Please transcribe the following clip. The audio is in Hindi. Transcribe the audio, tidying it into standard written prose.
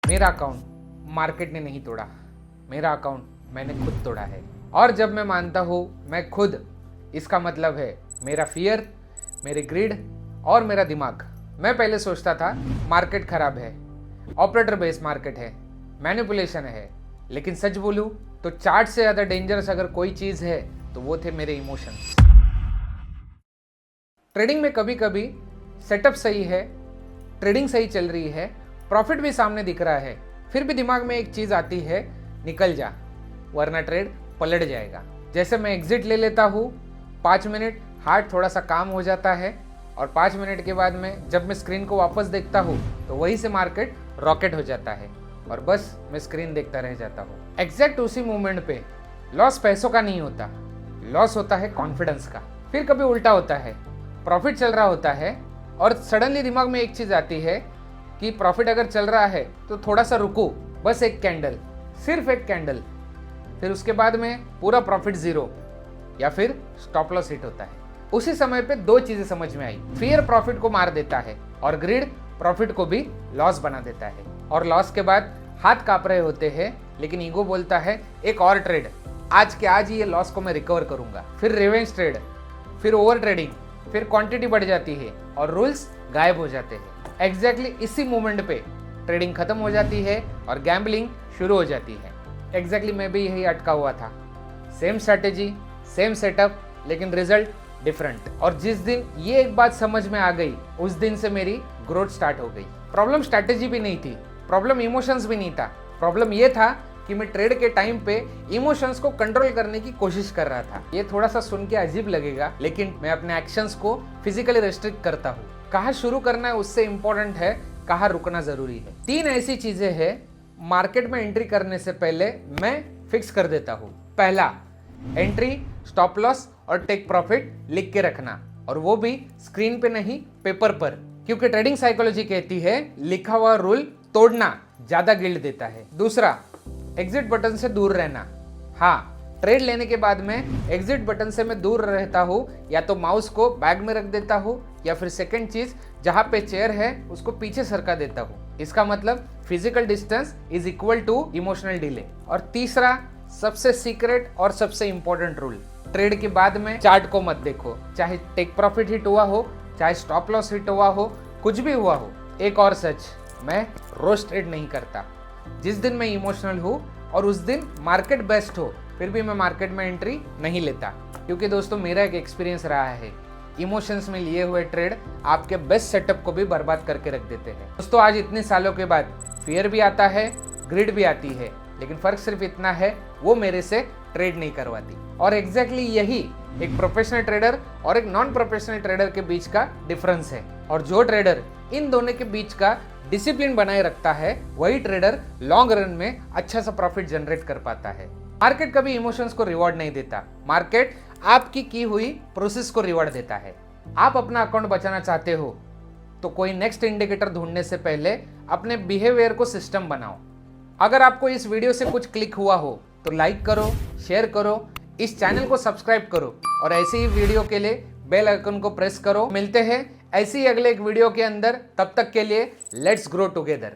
मेरा अकाउंट मार्केट ने नहीं तोड़ा, मेरा अकाउंट मैंने खुद तोड़ा है। और जब मैं मानता हूँ मैं खुद, इसका मतलब है मेरा फियर, मेरी ग्रिड और मेरा दिमाग। मैं पहले सोचता था मार्केट खराब है, ऑपरेटर बेस्ड मार्केट है, मैनिपुलेशन है, लेकिन सच बोलूँ तो चार्ट से ज़्यादा डेंजरस अगर कोई चीज़ है तो वो थे मेरे इमोशंस। ट्रेडिंग में कभी कभी सेटअप सही है, ट्रेडिंग सही चल रही है, प्रॉफिट भी सामने दिख रहा है, फिर भी दिमाग में एक चीज़ आती है, निकल जा वरना ट्रेड पलट जाएगा। जैसे मैं एग्जिट ले लेता हूँ, 5 मिनट हार्ट थोड़ा सा काम हो जाता है और 5 मिनट के बाद में जब मैं स्क्रीन को वापस देखता हूँ तो वहीं से मार्केट रॉकेट हो जाता है और बस मैं स्क्रीन देखता रह जाता हूँ। एग्जैक्ट उसी मोमेंट पे लॉस पैसों का नहीं होता, लॉस होता है कॉन्फिडेंस का। फिर कभी उल्टा होता है, प्रॉफिट चल रहा होता है और सडनली दिमाग में एक चीज़ आती है कि प्रॉफिट अगर चल रहा है तो थोड़ा सा रुको, बस एक कैंडल, सिर्फ एक कैंडल, फिर उसके बाद में पूरा प्रॉफिट जीरो या फिर स्टॉप लॉस हिट होता है। उसी समय पे 2 चीजें समझ में आई, फियर प्रॉफिट को मार देता है और ग्रिड प्रॉफिट को भी लॉस बना देता है। और लॉस के बाद हाथ कांप रहे होते हैं, लेकिन ईगो बोलता है एक और ट्रेड, आज के आज ही ये लॉस को मैं रिकवर करूंगा। फिर रिवेंज ट्रेड, फिर ओवर ट्रेडिंग, फिर क्वांटिटी बढ़ जाती है और रूल्स गायब हो जाते हैं। एग्जैक्टली इसी मोमेंट पे ट्रेडिंग खत्म हो जाती है और गैम्बलिंग शुरू हो जाती है। एग्जैक्टली मैं भी यही अटका हुआ था, सेम स्ट्रैटेजी, सेम सेटअप, लेकिन रिजल्ट डिफरेंट। और जिस दिन ये एक बात समझ में आ गई, उस दिन से मेरी ग्रोथ स्टार्ट हो गई। प्रॉब्लम स्ट्रैटेजी भी नहीं थी, प्रॉब्लम इमोशंस भी नहीं था, प्रॉब्लम ये था कि मैं ट्रेड के टाइम पे इमोशंस को कंट्रोल करने की कोशिश कर रहा था। ये थोड़ा सा सुन के अजीब लगेगा, लेकिन मैं अपने एक्शंस को फिजिकली रेस्ट्रिक्ट करता हूँ। कहाँ शुरू करना है उससे इंपॉर्टेंट है कहाँ रुकना जरूरी है। 3 ऐसी चीजें हैं मार्केट में एंट्री करने से पहले मैं फिक्स कर देता हूँ। पहला, एंट्री, स्टॉप लॉस और टेक प्रॉफिट लिख के रखना, और वो भी स्क्रीन पे नहीं, पेपर पर, क्योंकि ट्रेडिंग साइकोलॉजी कहती है लिखा हुआ रूल तोड़ना ज्यादा गिल्ड देता है। दूसरा, एग्जिट बटन से दूर रहना। हाँ, ट्रेड लेने के बाद में एग्जिट बटन से मैं दूर रहता हूँ, या तो माउस को बैग में रख देता हूँ या फिर सेकंड चीज जहाँ पे चेयर है उसको पीछे सरका देता हूँ। इसका मतलब physical distance is equal to emotional delay. और तीसरा, सबसे सीक्रेट और सबसे इंपॉर्टेंट रूल, ट्रेड के बाद में चार्ट को मत देखो, चाहे टेक प्रॉफिट हिट हुआ हो, चाहे स्टॉप लॉस हिट हुआ हो, कुछ भी हुआ हो। एक और सच, मैं रोज ट्रेड नहीं करता। जिस दिन मैं इमोशनल हूँ और उस दिन मार्केट बेस्ट हो, फिर भी मैं मार्केट में एंट्री नहीं लेता, क्योंकि दोस्तों मेरा एक एक्सपीरियंस रहा है, इमोशंस में लिए हुए ट्रेड आपके बेस्ट सेटअप को भी बर्बाद करके रख देते हैं। दोस्तों आज इतने सालों के बाद फियर भी आता है, ग्रिड भी आती है, लेकिन फर्क सिर्फ इतना है, वो मेरे से ट्रेड नहीं करवाती। और एग्जैक्टली यही एक प्रोफेशनल ट्रेडर और एक नॉन प्रोफेशनल ट्रेडर के बीच का डिफरेंस है। और जो ट्रेडर इन दोनों के बीच का डिसिप्लिन बनाए रखता है, वही ट्रेडर लॉन्ग रन में अच्छा सा प्रॉफिट जनरेट कर पाता है। मार्केट कभी इमोशंस को रिवॉर्ड नहीं देता, मार्केट आपकी की हुई प्रोसेस को रिवॉर्ड देता है। आप अपना अकाउंट बचाना चाहते हो तो कोई नेक्स्ट इंडिकेटर ढूंढने से पहले अपने बिहेवियर को सिस्टम बनाओ। अगर आपको इस वीडियो से कुछ क्लिक हुआ हो तो लाइक करो, शेयर करो, इस चैनल को सब्सक्राइब करो और ऐसे ही वीडियो के लिए बेल आइकन को प्रेस करो। मिलते हैं ऐसे ही अगले एक वीडियो के अंदर, तब तक के लिए लेट्स ग्रो टुगेदर।